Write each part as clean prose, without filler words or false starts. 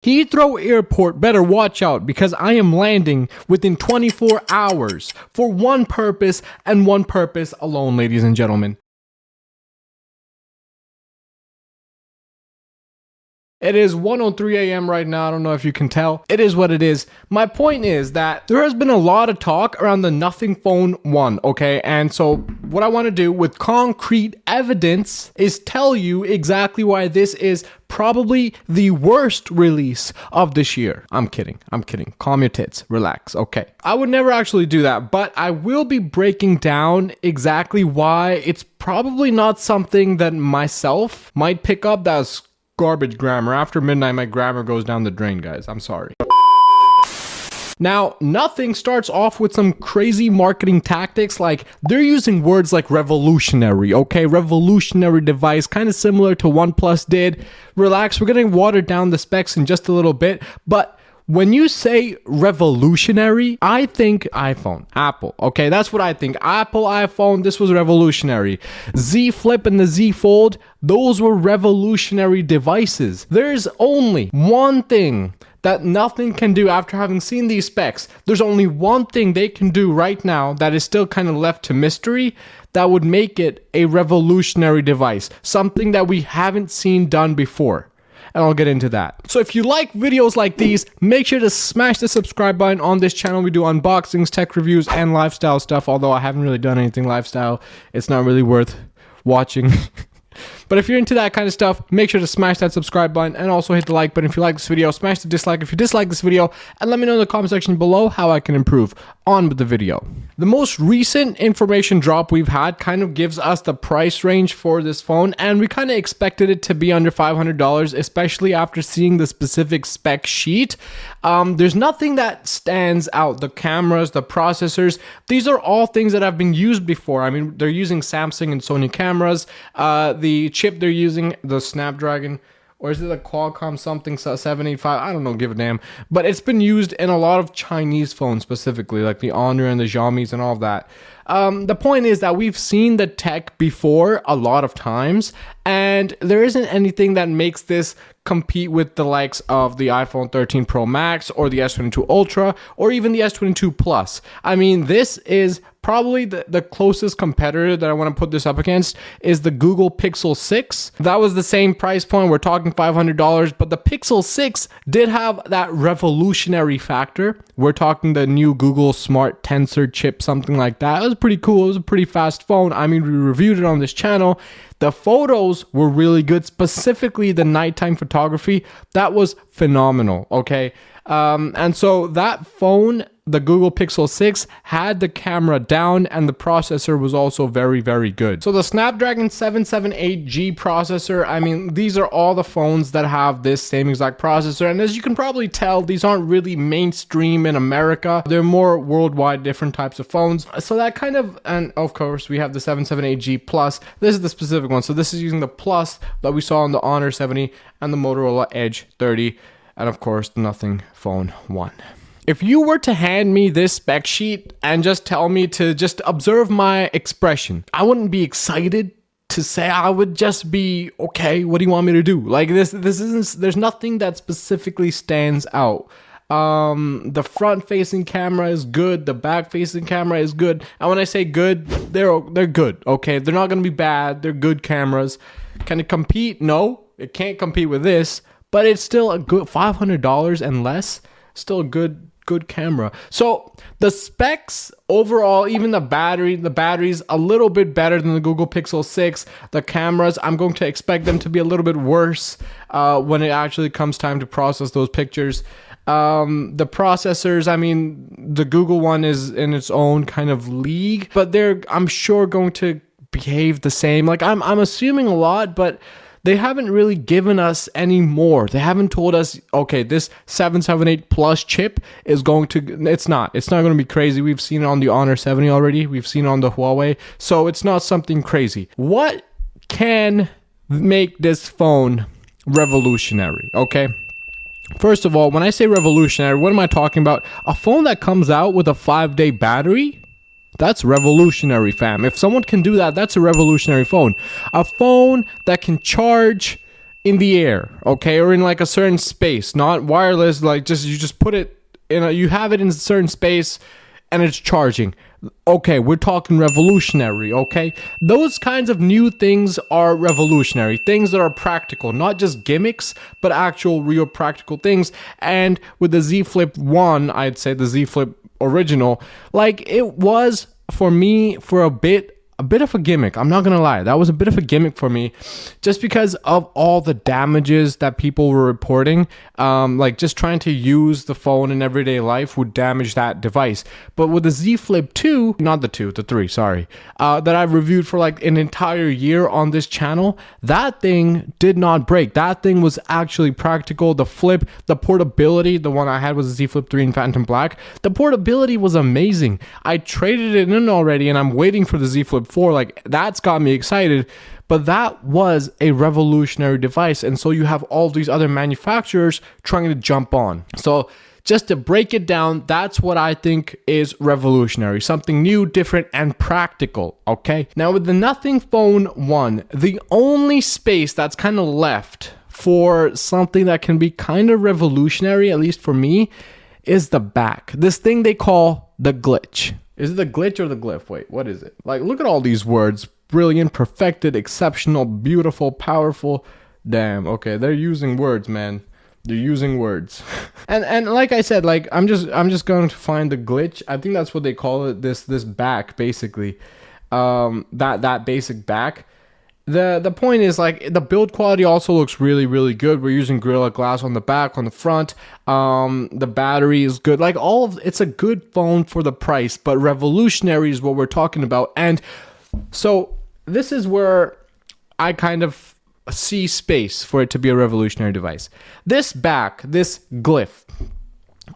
Heathrow Airport better watch out because I am landing within 24 hours for one purpose and one purpose alone, ladies and gentlemen. It is 1:03 a.m. right now. I don't know if you can tell. It is what it is. My point is that there has been a lot of talk around the Nothing Phone 1, okay? And so what I want to do with concrete evidence is tell you exactly why this is probably the worst release of this year. I'm kidding. Calm your tits. Relax. Okay. I would never actually do that, but I will be breaking down exactly why it's probably not something that myself might pick up that's garbage grammar. After midnight, my grammar goes down the drain, guys. I'm sorry. Now, Nothing starts off with some crazy marketing tactics, like they're using words like revolutionary, okay? Revolutionary device, kind of similar to OnePlus did. Relax, we're going to water down the specs in just a little bit, but when you say revolutionary, I think iPhone, Apple, okay? That's what I think. Apple, iPhone, this was revolutionary. Z Flip and the Z Fold, those were revolutionary devices. There's only one thing that Nothing can do after having seen these specs. There's only one thing they can do right now that is still kind of left to mystery that would make it a revolutionary device. Something that we haven't seen done before. And I'll get into that. So if you like videos like these, make sure to smash the subscribe button. On this channel, we do unboxings, tech reviews, and lifestyle stuff. Although I haven't really done anything lifestyle, it's not really worth watching. But if you're into that kind of stuff, make sure to smash that subscribe button and also hit the like button if you like this video. Smash the dislike if you dislike this video, and let me know in the comment section below how I can improve. On with the video. The most recent information drop we've had kind of gives us the price range for this phone, and we kind of expected it to be under $500, especially after seeing the specific spec sheet. There's nothing that stands out. The cameras, the processors, these are all things that have been used before. I mean, they're using Samsung and Sony cameras. The chip they're using, the Snapdragon, or is it a Qualcomm something 785? I don't know, give a damn. But it's been used in a lot of Chinese phones specifically, like the Honor and the Xiaomi's and all of that. The point is that we've seen the tech before a lot of times, and there isn't anything that makes this compete with the likes of the iPhone 13 Pro Max or the S22 Ultra or even the S22 Plus. I mean, this is probably the closest competitor that I want to put this up against is the Google Pixel 6. That was the same price point. We're talking $500, but the Pixel 6 did have that revolutionary factor. We're talking the new Google Smart Tensor chip, something like that. It was pretty cool. It was a pretty fast phone. I mean, we reviewed it on this channel. The photos were really good, specifically the nighttime photography. That was phenomenal, okay? And so that phone, the Google Pixel 6, had the camera down, and the processor was also very, very good. So the Snapdragon 778G processor, I mean, these are all the phones that have this same exact processor. And as you can probably tell, these aren't really mainstream in America. They're more worldwide, different types of phones. So that kind of, and of course, we have the 778G Plus. This is the specific one. So this is using the Plus that we saw on the Honor 70 and the Motorola Edge 30. And of course, the Nothing Phone 1. If you were to hand me this spec sheet and just tell me to just observe my expression, I wouldn't be excited to say. I would just be, okay, what do you want me to do? Like this isn't, there's nothing that specifically stands out. The front facing camera is good, the back facing camera is good. And when I say good, they're good, okay? They're not going to be bad. They're good cameras. Can it compete? No, it can't compete with this. But it's still a good $500 and less, still a good camera. So the specs overall, even the battery's a little bit better than the Google Pixel 6. The cameras, I'm going to expect them to be a little bit worse when it actually comes time to process those pictures. The processors, I mean, the Google one is in its own kind of league, but they're, I'm sure, going to behave the same. Like I'm assuming a lot, but they haven't really given us any more. They haven't told us, okay, this 778 Plus chip is going to, it's not going to be crazy. We've seen it on the Honor 70 already. We've seen it on the Huawei. So it's not something crazy. What can make this phone revolutionary, okay? First of all, when I say revolutionary, what am I talking about? A phone that comes out with a 5-day battery? That's revolutionary, fam. If someone can do that, that's a revolutionary phone. A phone that can charge in the air, okay, or in like a certain space, not wireless, like you just put it in you have it in a certain space and it's charging. Okay, we're talking revolutionary, okay? Those kinds of new things are revolutionary. Things that are practical, not just gimmicks, but actual real practical things. And with the Z Flip 1, I'd say the Z Flip original, like it was for me for a bit of a gimmick. I'm not gonna lie, that was a bit of a gimmick for me, just because of all the damages that people were reporting. Like just trying to use the phone in everyday life would damage that device. But with the Z Flip 2, not the 2, the 3, sorry, that I've reviewed for like an entire year on this channel, that thing did not break. That thing was actually practical. The flip, the portability, the one I had was the Z Flip 3 in Phantom Black. The portability was amazing. I traded it in already and I'm waiting for the Z Flip 4. Like that's got me excited. But that was a revolutionary device, and so you have all these other manufacturers trying to jump on. So just to break it down, that's what I think is revolutionary, something new, different, and practical, okay? Now with the Nothing Phone 1, the only space that's kind of left for something that can be kind of revolutionary, at least for me, is the back. This thing they call the glitch. Is it the glitch or the glyph? Wait, what is it? Like, look at all these words. Brilliant, perfected, exceptional, beautiful, powerful. Damn, okay, they're using words, man. They're using words. and like I said, like I'm just going to find the glitch. I think that's what they call it, this back, basically. That basic back. The point is, like, the build quality also looks really, really good. We're using Gorilla Glass on the back, on the front. The battery is good. Like, it's a good phone for the price, but revolutionary is what we're talking about. And so this is where I kind of see space for it to be a revolutionary device. This back, this glyph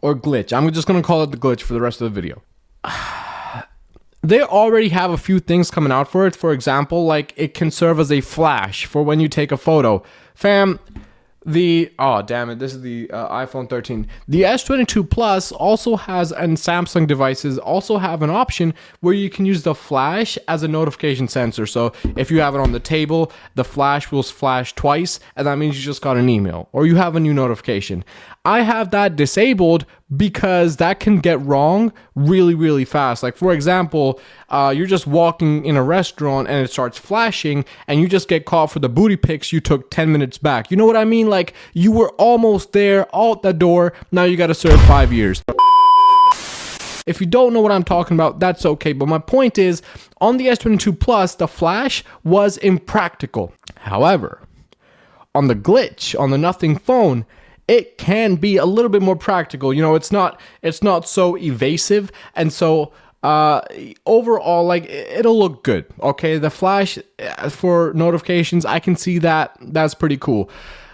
or glitch, I'm just going to call it the glitch for the rest of the video. They already have a few things coming out for it. For example, like it can serve as a flash for when you take a photo. Fam, oh damn it, this is the iPhone 13. The S22 Plus also has, and Samsung devices also have an option where you can use the flash as a notification sensor. So if you have it on the table, the flash will flash twice, and that means you just got an email or you have a new notification. I have that disabled because that can get wrong really, really fast. Like, for example, you're just walking in a restaurant and it starts flashing and you just get caught for the booty pics you took 10 minutes back. You know what I mean? Like, you were almost there, out the door, now you gotta serve 5 years. If you don't know what I'm talking about, that's okay. But my point is, on the S22 Plus, the flash was impractical. However, on the glitch, on the Nothing Phone, it can be a little bit more practical. You know, it's not so evasive, and so overall, like, it'll look good. Okay, the flash for notifications, I can see that. That's pretty cool.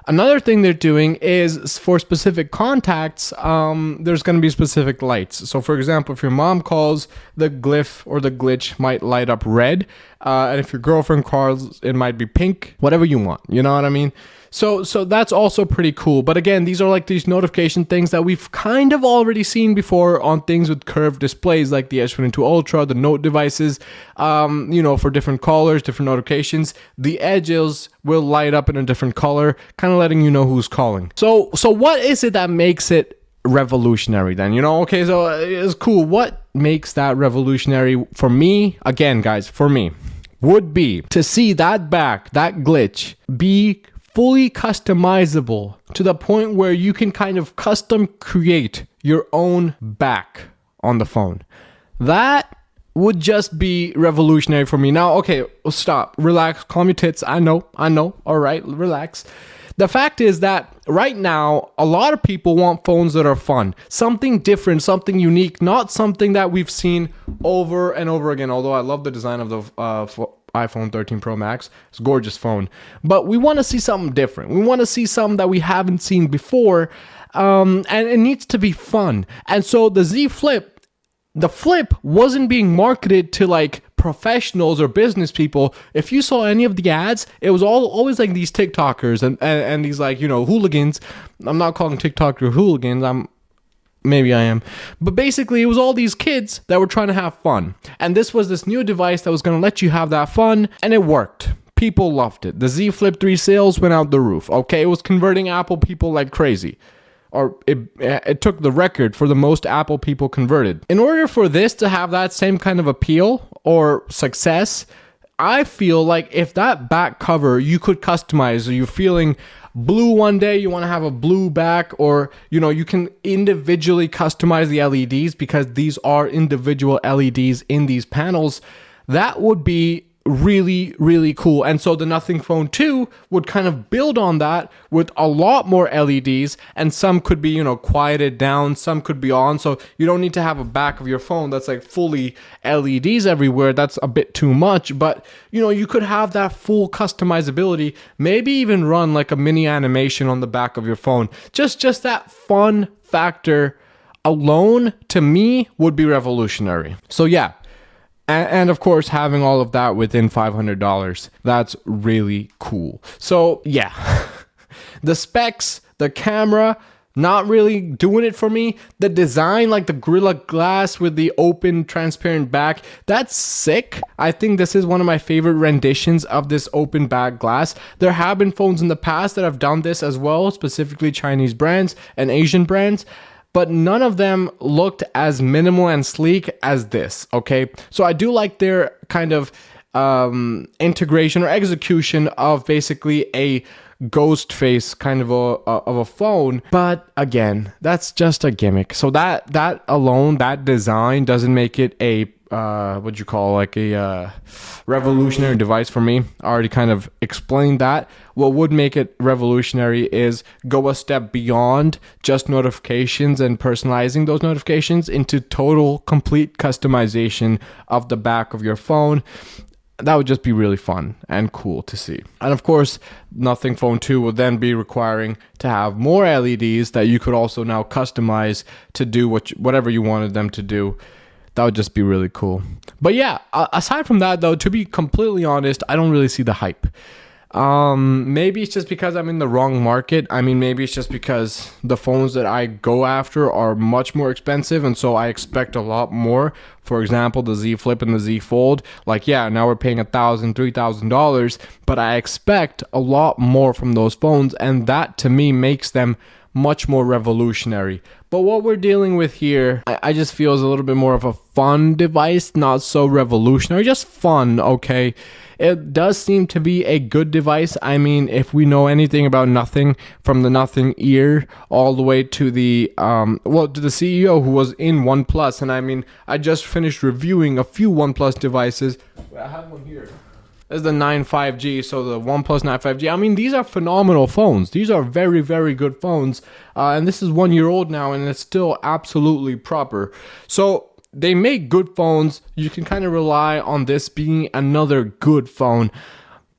Another thing they're doing is for specific contacts, there's going to be specific lights. So, for example, if your mom calls, the glyph or the glitch might light up red. And if your girlfriend calls, it might be pink, whatever you want. You know what I mean? So that's also pretty cool. But again, these are like these notification things that we've kind of already seen before on things with curved displays like the S22 Ultra, the Note devices, you know, for different callers, different notifications. The edges will light up in a different color, kind of letting you know who's calling. So what is it that makes it revolutionary then? You know, okay, so it's cool. What makes that revolutionary for me, again, guys, for me, would be to see that back, that glitch, be fully customizable to the point where you can kind of custom create your own back on the phone. That would just be revolutionary for me. Now, okay, stop, relax, calm your tits. I know, all right, relax. The fact is that right now, a lot of people want phones that are fun, something different, something unique, not something that we've seen over and over again, although I love the design of the iPhone 13 Pro Max. It's a gorgeous phone. But we want to see something different. We want to see something that we haven't seen before, and it needs to be fun. And so the Z Flip, the Flip wasn't being marketed to like professionals or business people. If you saw any of the ads, it was always like these TikTokers and these, like, you know, hooligans. I'm not calling TikTokers hooligans. Maybe I am. But basically, it was all these kids that were trying to have fun. And this was this new device that was going to let you have that fun, and it worked People loved it. The Z Flip 3 sales went out the roof. Okay, it was converting Apple people like crazy. Or it took the record for the most Apple people converted. In order for this to have that same kind of appeal or success, I feel like if that back cover you could customize, or you're feeling blue one day, you want to have a blue back, or you can individually customize the LEDs because these are individual LEDs in these panels, that would be really, really cool. And so the Nothing Phone 2 would kind of build on that with a lot more LEDs, and some could be, quieted down, some could be on. So you don't need to have a back of your phone that's like fully LEDs everywhere. That's a bit too much, but you could have that full customizability, maybe even run like a mini animation on the back of your phone. Just that fun factor alone, to me, would be revolutionary. So yeah. And of course, having all of that within $500, that's really cool. So yeah, the specs, the camera, not really doing it for me. The design, like the Gorilla Glass with the open transparent back, that's sick. I think this is one of my favorite renditions of this open back glass. There have been phones in the past that have done this as well, specifically Chinese brands and Asian brands, but none of them looked as minimal and sleek as this, okay? So I do like their kind of integration or execution of basically a ghost face kind of a phone, but again, that's just a gimmick. So that alone, that design doesn't make it a revolutionary device for me. I already kind of explained that. What would make it revolutionary is go a step beyond just notifications and personalizing those notifications into total, complete customization of the back of your phone. That would just be really fun and cool to see. And of course, Nothing Phone 2 will then be requiring to have more LEDs that you could also now customize to do whatever you wanted them to do. That would just be really cool. But yeah, aside from that though, to be completely honest, I don't really see the hype. Maybe it's just because I'm in the wrong market. I mean, maybe it's just because the phones that I go after are much more expensive, and so I expect a lot more. For example, the Z Flip and the Z Fold. Like, yeah, now we're paying $1,000, $3,000, but I expect a lot more from those phones, and that to me makes them much more revolutionary. But what we're dealing with here, I just feel is a little bit more of a fun device, not so revolutionary, just fun, okay? It does seem to be a good device. I mean, if we know anything about Nothing, from the Nothing Ear all the way to the to the CEO who was in OnePlus, and I mean, I just finished reviewing a few OnePlus devices. I have one here. This is the 9 5G, so the OnePlus 9 5G. I mean, these are phenomenal phones. These are very, very good phones. And this is 1 year old now, and it's still absolutely proper. So they make good phones. You can kind of rely on this being another good phone.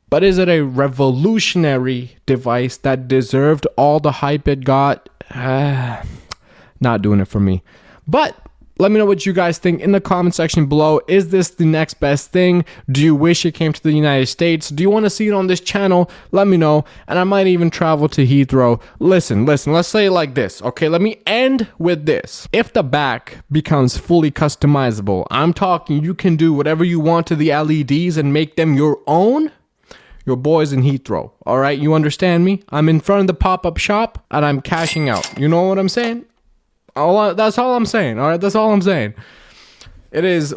But is it a revolutionary device that deserved all the hype it got? Not doing it for me. But let me know what you guys think in the comment section below. Is this the next best thing? Do you wish it came to the United States? Do you want to see it on this channel? Let me know. And I might even travel to Heathrow. Listen, let's say it like this. Okay, let me end with this. If the back becomes fully customizable, I'm talking you can do whatever you want to the LEDs and make them your own. Your boy's in Heathrow. All right, you understand me? I'm in front of the pop-up shop and I'm cashing out. You know what I'm saying? That's all I'm saying. All right, that's all I'm saying. It is.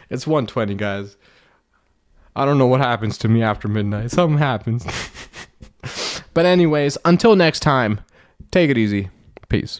It's 1:20, guys. I don't know what happens to me after midnight. Something happens. But anyways, until next time, take it easy. Peace.